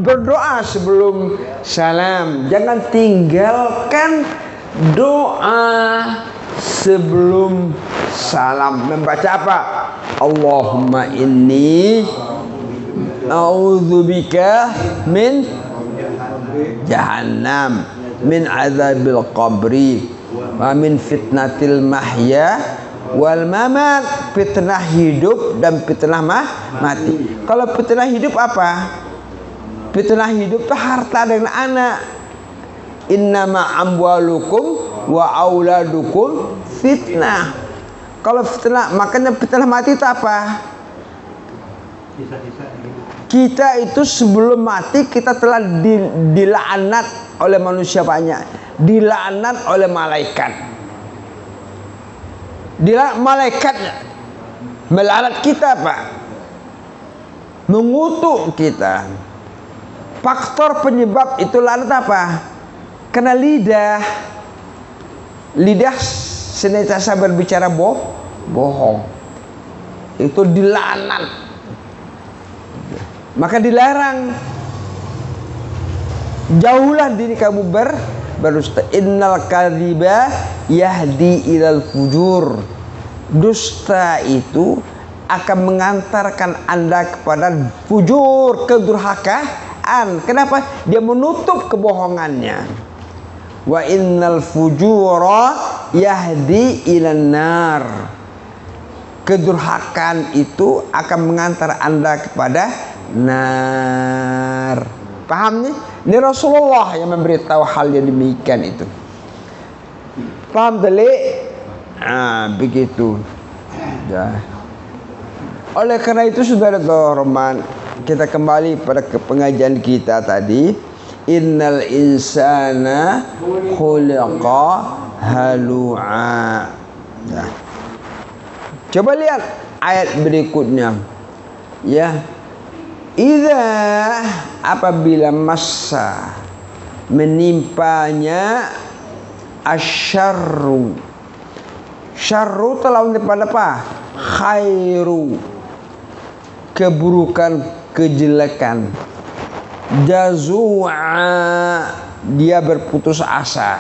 berdoa sebelum salam. Jangan tinggalkan doa sebelum salam. Membaca apa? Allahumma inni a'udzubika min jahannam, min azabil qabri, wa min fitnatil mahya wal mamat. Fitnah hidup dan fitnah mati. Kalau fitnah hidup apa? Fitnah hidup itu harta dan anak. Innama amwalukum wa auladukum fitnah. Kalau fitnah, makanya fitnah mati itu apa? Kita itu sebelum mati kita telah dilaknat oleh manusia banyak, dilaknat oleh malaikat. Malaikat melaknat kita, Pak, mengutuk kita. Faktor penyebab itu laknat apa? Karena lidah senantiasa berbicara bohong. Itu dilaknat. Maka dilarang. Jauhlah diri kamu berdusta. Innal kadhiba yahdi ilal fujur. Dusta itu akan mengantarkan Anda kepada fujur, kedurhakaan. Kenapa? Dia menutup kebohongannya. Wa innal fujura yahdi ilan nar. Kedurhakaan itu akan mengantar Anda kepada nar. Paham nih? Ini Rasulullah yang memberitahu hal yang demikian itu. Paham telik? Begitu. Ya. Oleh karena itu saudara terhormat, kita kembali pada pengajian kita tadi. Innal insana khuliqa halu'a. Ya. Coba lihat ayat berikutnya. Ya. Idza, apabila massa menimpanya asyarru. Syarru telah daripada apa? Khairu, keburukan, kejelekan. Jazua, dia berputus asa.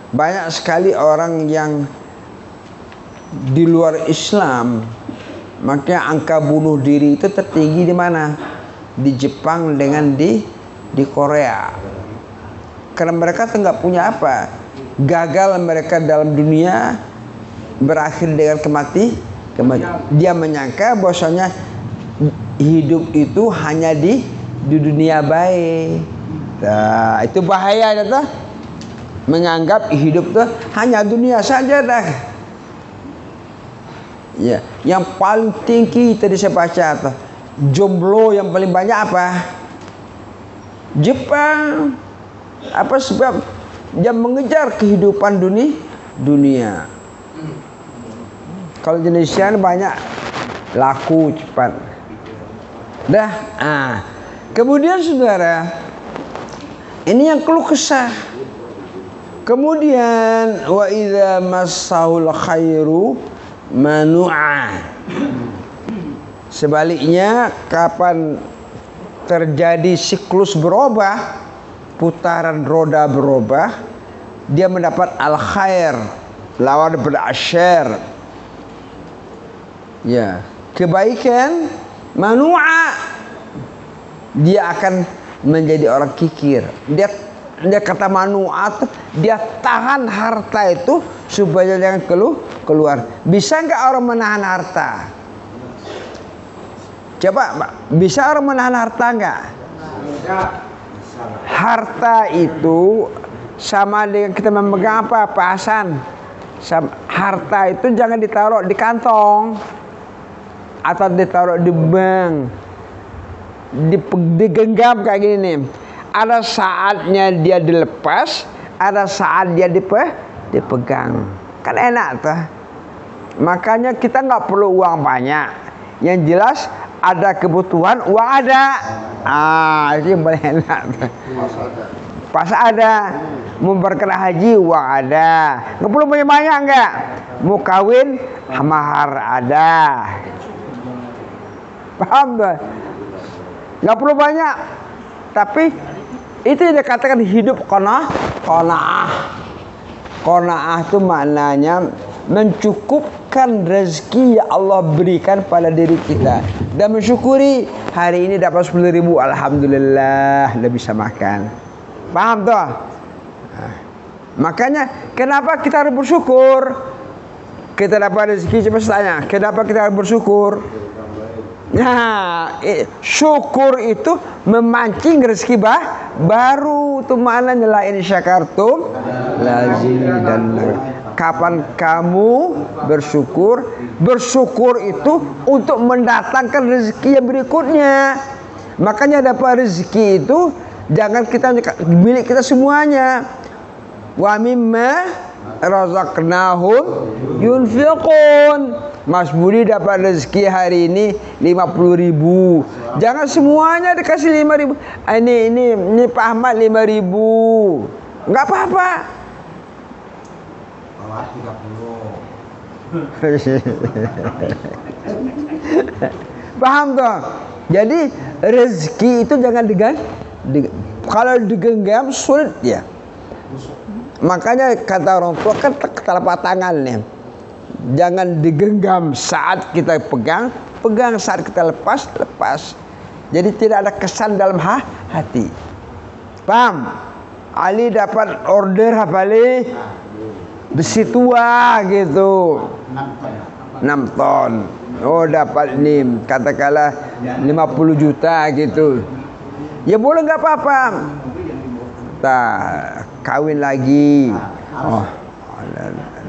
Banyak sekali orang yang di luar Islam, makanya angka bunuh diri itu tertinggi di mana? Di Jepang dengan di Korea. Karena mereka nggak punya apa, gagal mereka dalam dunia, berakhir dengan kematian. Dia menyangka bahwasanya hidup itu hanya di dunia baik. Nah, itu bahaya dah. Menganggap hidup itu hanya dunia saja dah. Ya, yang paling tinggi tadi saya baca tuh, jomblo yang paling banyak apa? Jepang. Apa sebab? Dia mengejar kehidupan dunia. Kalau di Indonesia banyak laku cepat. Dah. Kemudian saudara, ini yang keluh kesah. Kemudian wa idza massahul khairu manu'a. Sebaliknya, kapan terjadi siklus berubah, putaran roda berubah, dia mendapat al khair, lawan daripada asyar. Ya, kebaikan, manu'a, dia akan menjadi orang kikir. Dia kata manu'at, dia tahan harta itu supaya jangan keluar. Bisa nggak orang menahan harta? Coba, bisa orang menahan harta nggak? Harta itu sama dengan kita memegang apa, Pak Hasan? Harta itu jangan ditaruh di kantong atau ditaruh di bank, digenggam kayak gini nih. Ada saatnya dia dilepas, ada saat dia dipegang. Kan enak tuh. Makanya kita nggak perlu uang banyak. Yang jelas ada kebutuhan, uang ada. Itu yang paling enak tuh. Pas ada, mau berkena haji, uang ada. Nggak perlu banyak-banyak nggak. Mau kawin, mahar ada. Paham tuh? nggak perlu banyak, tapi itu yang dikatakan hidup qanaah. Qanaah itu maknanya mencukupkan rezeki yang Allah berikan pada diri kita dan mensyukuri. Hari ini dapat 10.000, alhamdulillah, udah bisa makan. Paham toh? Makanya kenapa kita harus bersyukur? Kita dapat rezeki, coba tanya, kenapa kita harus bersyukur? Nah, syukur itu memancing rezeki baru. Itu maknanya la in syakartum lazidannakum. Kapan kamu bersyukur? Bersyukur itu untuk mendatangkan rezeki yang berikutnya. Makanya dapat rezeki itu jangan kita milik kita semuanya. Wa mimma razaqnahum yunfiqun. Mas Budi dapat rezeki hari ini 50.000. Jangan semuanya dikasih 5.000. Ini Pak Ahmad 5.000. Enggak apa-apa. Bawa 30. Paham toh? Jadi rezeki itu jangan kalau digenggam sulit ya. Makanya kata orang tua kan telapak tangan nih. Jangan digenggam saat kita pegang saat kita lepas. Jadi tidak ada kesan dalam hati. Paham? Ali dapat order apa Ali? Besi tua gitu. 6 ton. Oh dapat nih katakanlah 50 juta gitu. Ya boleh nggak apa-apa. Kawin lagi. Oh,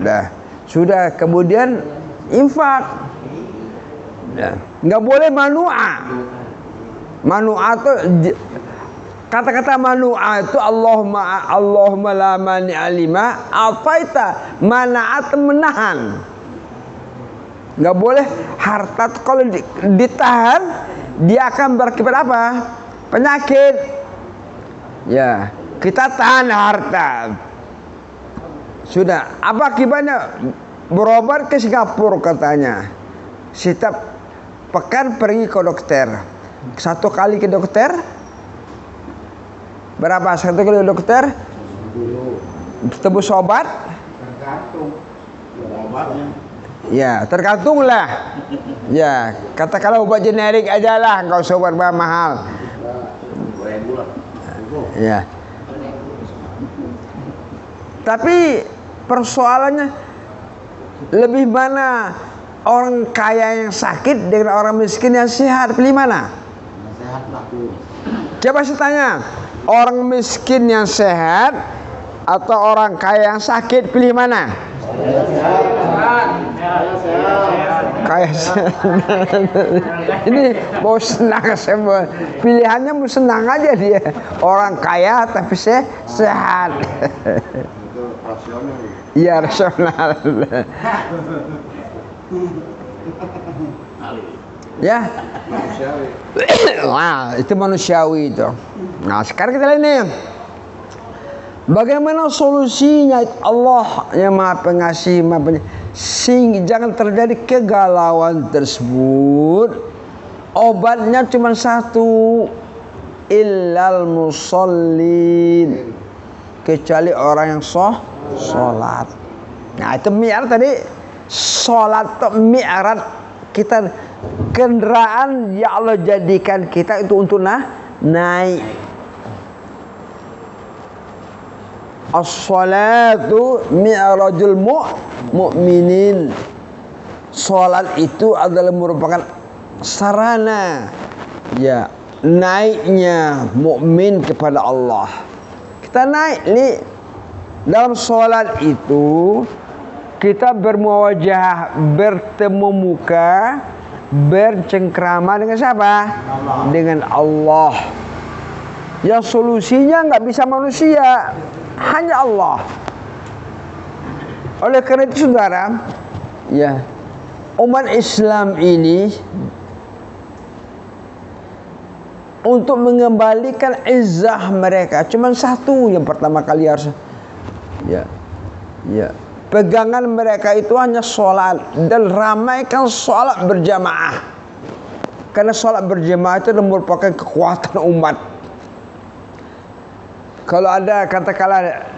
dah. Sudah kemudian infak. Nggak boleh manu'a. Manu'a itu kata-kata manu'a itu Allahumma la mani'a lima ataita, mana'at menahan. Nggak boleh harta kalau ditahan dia akan berakibat apa? Penyakit. Ya, kita tahan harta. Sudah, apa akibatnya? Berobat ke Singapura katanya. Setiap pekan pergi ke dokter. 1 kali ke dokter berapa? 1 kali ke dokter tebus obat? Tergantung obatnya. Ya, tergantung lah. Ya, katakanlah obat generik aja lah, nggak usah obat mahal. Ya. Tapi persoalannya lebih mana orang kaya yang sakit dengan orang miskin yang sehat, pilih mana? Sehat laku. Coba saya tanya, orang miskin yang sehat atau orang kaya yang sakit, pilih mana? Kaya sehat. Ini mau senang semua. Pilihannya mau senang aja dia. Orang kaya tapi sehat. Iya rasional. Ya. Wah, itu manusiawi itu. Nah, sekarang kita lihat nih. Bagaimana solusinya? Allah yang Maha Pengasih, Maha sehingga jangan terjadi kegalauan tersebut. Obatnya cuma satu, illal musallin, kecuali orang yang sholat. Nah itu mi'raj tadi. Sholat itu mi'raj kita, kendaraan yang Allah jadikan kita itu untuk naik. As-salatu mi'rajul mu'minin. Salat itu adalah merupakan sarana ya naiknya mukmin kepada Allah. Kita naik nih dalam salat itu kita bermuwajah, bertemu muka, bercengkrama dengan siapa? Allah. Dengan Allah. Yang solusinya nggak bisa manusia, hanya Allah. Oleh karena itu saudara, ya umat Islam ini untuk mengembalikan izzah mereka cuma satu yang pertama kali harus pegangan mereka itu hanya sholat dan ramaikan sholat berjamaah. Karena sholat berjamaah itu merupakan kekuatan umat. Kalau ada katakanlah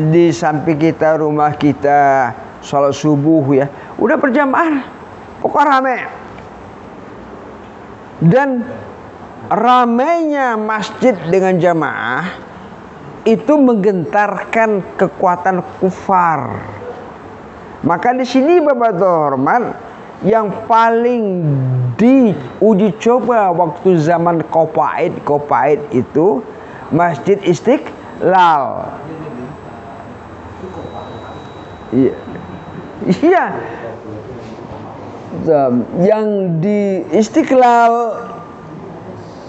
di samping kita, rumah kita sholat subuh ya, udah berjamaah, pokoknya rame. Dan ramainya masjid dengan jamaah itu menggentarkan kekuatan kufar. Maka di sini Bapak Hormat, yang paling diuji coba waktu zaman Qapaid itu Masjid Istiqlal. Iya. Yang di Istiqlal,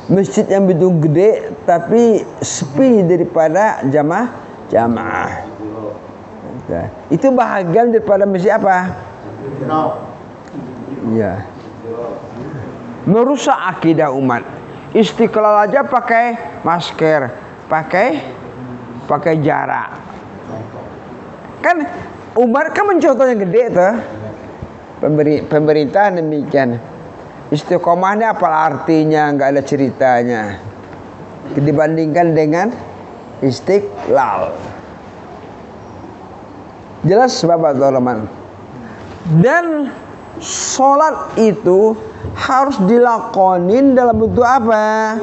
masjid yang begitu gede tapi sepi daripada jamaah. Itu bahagian daripada masjid apa? Ya. Merusak akidah umat. Istiqlal aja pakai masker, pakai jarak. Kan Umar kan mencontoh yang gede tuh. Pemerintah demikian. Istiqomah ini apa artinya? Nggak ada ceritanya. Dibandingkan dengan Istiqlal. Jelas Bapak Rahman. Dan sholat itu harus dilakonin dalam bentuk apa?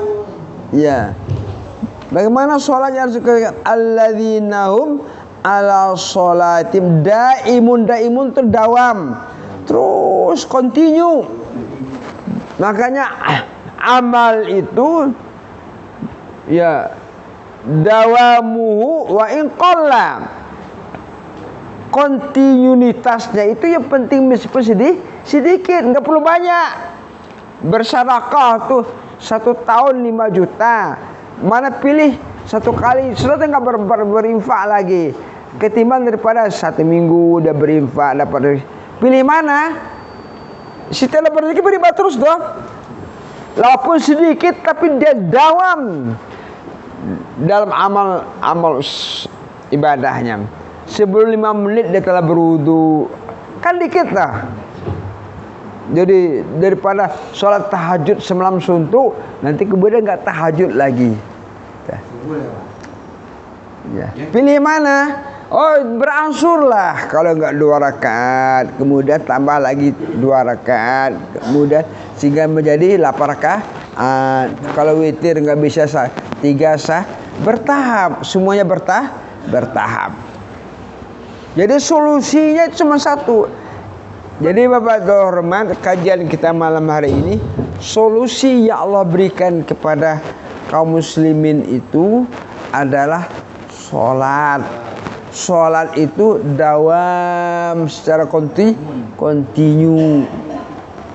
Ya. Bagaimana sholatnya harus dikatakan? Alladzinahum ala sholatim daimun itu dawam. Terus continue. Makanya amal itu ya dawamuhu wa in qalla. Kontinuitasnya itu yang penting meskipun sedikit, nggak perlu banyak. Bersedekah tuh 1 tahun 5 juta, mana pilih 1 kali sudah nggak berinfak lagi, ketimbang daripada 1 minggu udah berinfak dapat. Pilih mana? Setelah berzikir beribadah terus dong. Walaupun sedikit tapi dia dawam dalam amal ibadahnya. Sebelum 5 menit dia telah berwudu. Kan dikit lah. Jadi daripada sholat tahajud semalam suntuk, nanti kemudian nggak tahajud lagi. Ya. Pilih mana? Oh, berangsur lah. Kalau nggak 2 rakaat, kemudian tambah lagi 2 rakaat, kemudian sehingga menjadi 8 rakaat. Kalau witir nggak bisa 3 sah, bertahap. Semuanya bertahap. Jadi solusinya cuma 1. Jadi Bapak Hormat, kajian kita malam hari ini, solusi yang Allah berikan kepada kaum muslimin itu adalah sholat. Sholat itu dawam secara kontinu.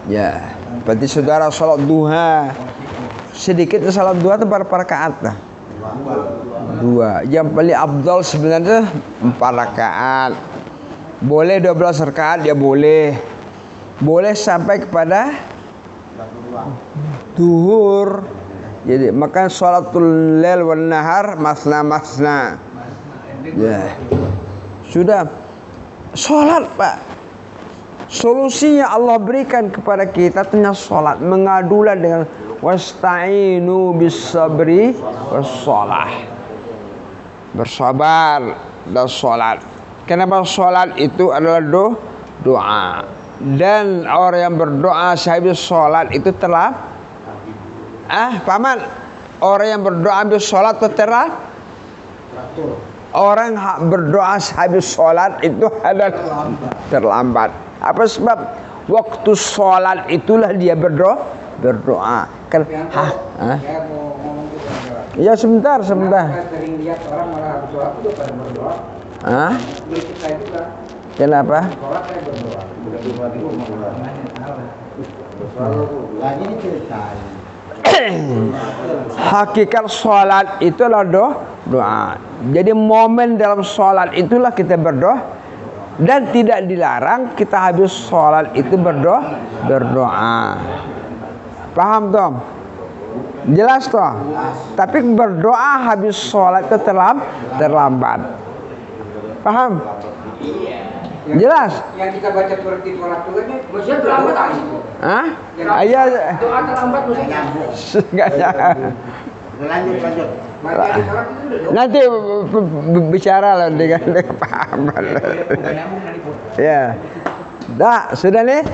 Ya, berarti saudara sholat duha. Sedikit sholat duha itu berapa rakaat lah? 2. Yang paling afdal sebenarnya 4 rakaat. Boleh 12 rakaat ya boleh. Boleh sampai kepada duhur. Jadi maka sholatul lail wal nahar masna. Ya. Sudah. Sholat, Pak. Solusinya Allah berikan kepada kita tentang sholat. Mengadulah dengan wasta'inu bis sabri was shalah. Bersabar dan sholat. Kenapa sholat itu adalah doa. Dan orang yang berdoa sehabis sholat itu telah paman, orang yang berdoa habis sholat itu orang berdoa habis sholat itu adalah terlambat. Apa sebab? Waktu sholat itulah dia berdoa. Kan, ya sebentar. Sering lihat orang malah habis sholat itu pada berdoa. Kenapa? Sholat saya berdoa. Hakikat sholat itulah doa. Jadi momen dalam sholat itulah kita berdoa. Dan tidak dilarang kita habis sholat itu berdoa. Paham toh? Jelas toh? Tapi berdoa habis sholat itu terlambat. Paham? Jelas? Yang kita baca surat itu ini maksudnya terlambat aja. Hah? Ayat Doa terlambat maksudnya. enggak ya. Lanjut. Baca di surat itu udah doa. Nanti bicara lah dengan paham. Ya. Dah, sudah nih?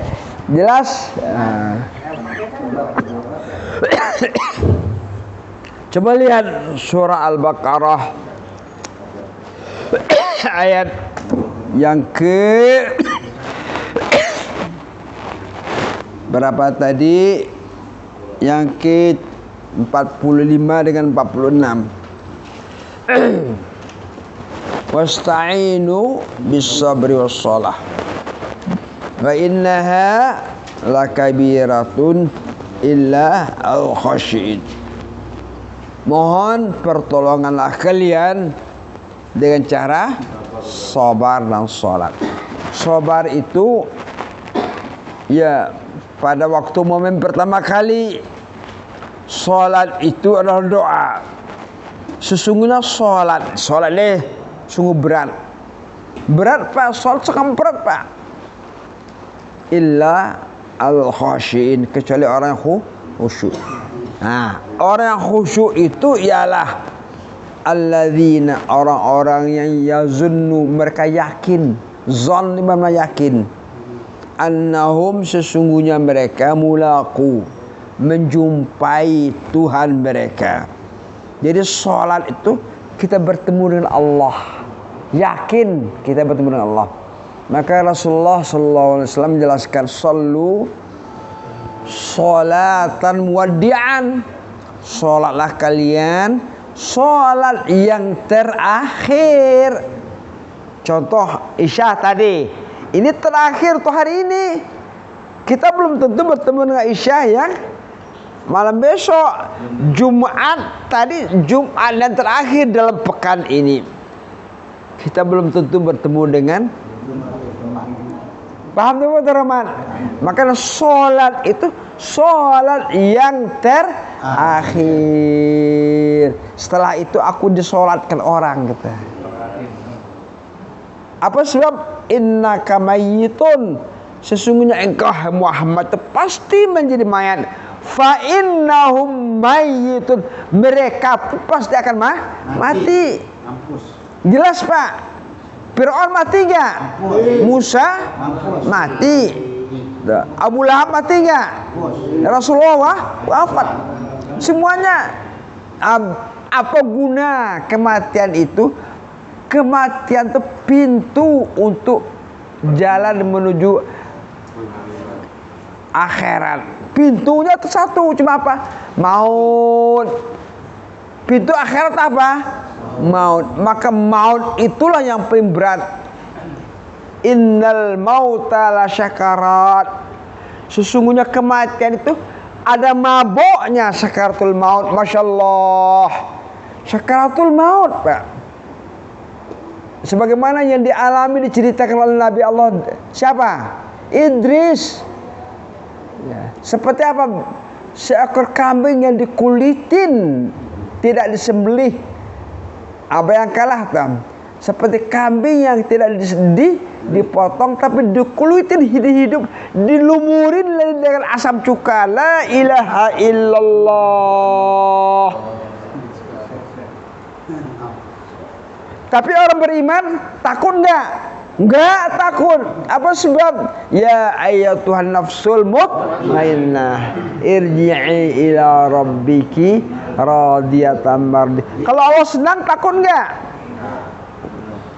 Jelas? Nah. Coba lihat surah Al-Baqarah ayat yang ke berapa tadi? Yang ke 45 dengan 46. Wasta'inu bis-sabri was-shalah. Wa innaha lakabiratun illa al-khashi'in. Mohon pertolonganlah kalian dengan cara sabar dan salat. Sabar itu ya pada waktu momen pertama kali salat itu adalah doa. Sesungguhnya salat ini sungguh berat. Berat Pak, salat sangat berat Pak. Illa al-khashi'in, kecuali orang yang khusyuk. Nah, orang yang khusyuk itu ialah alladzina, orang-orang yang yazunnu, mereka yakin. Zon dimana yakin. Annahum, sesungguhnya mereka mulaqu, menjumpai Tuhan mereka. Jadi salat itu kita bertemu dengan Allah. Yakin kita bertemu dengan Allah. Maka Rasulullah SAW menjelaskan sallu salatan muwaddi'an, salatlah kalian salat yang terakhir. Contoh Isya tadi, ini terakhir tuh hari ini. Kita belum tentu bertemu dengan Isya yang malam besok. Jumat tadi, Jumat dan terakhir dalam pekan ini. Kita belum tentu bertemu dengan. Paham tuh teman-teman? Maka sholat itu sholat yang terakhir. Setelah itu aku disolatkan orang, kata. Apa sebab? Innaka mayyitun, sesungguhnya engkau Muhammad itu pasti menjadi mayat. Fa innahum mayyitun, mereka pasti akan mati. Jelas Pak? Fir'aun mati gak? Musa mati. Abu Lahab mati gak? Rasulullah wafat. Semuanya. Apa guna kematian itu? Kematian itu pintu untuk jalan menuju akhirat. Pintunya itu satu, cuma apa? Maut. Pintu akhirat apa? Maut. Maka maut itulah yang paling berat. Innal mauta la syakarat, sesungguhnya kematian itu ada maboknya. Sakaratul maut, Masya Allah, sakaratul maut Pak. Sebagaimana yang dialami, diceritakan oleh Nabi Allah siapa? Idris. Ya. Seperti apa? Seekor kambing yang dikulitin, tidak disembelih. Apa yang kalah tam? Seperti kambing yang tidak dipotong tapi dikulitin hidup-hidup, dilumurin dengan asam cuka. La ilaha illallah. Tapi orang beriman takut enggak? Enggak takut. Apa sebab? Ya ayyatuhan nafsul mutmainnah, irji'i ila rabbiki radiyatan mardi. Kalau Allah senang, takut enggak?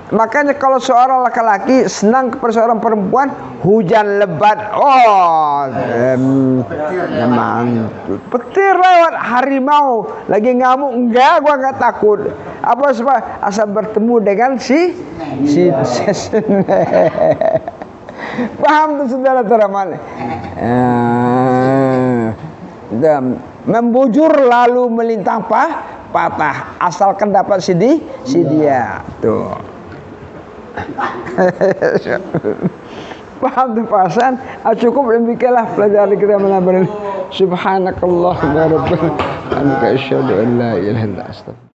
Makanya kalau seorang laki-laki senang kepada seorang perempuan, hujan lebat, memang petir lewat, harimau lagi ngamuk, enggak, gua enggak takut. Apa sebab? Asal bertemu dengan si paham tuh saudara teramal. Membujur lalu melintang patah, asalkan dapat si dia tuh. Paham tuh pasan? Cukup demikianlah pelajaran kita malam ini. Subhanakallahumma rabbana, asyhadu an la ilaha illa anta.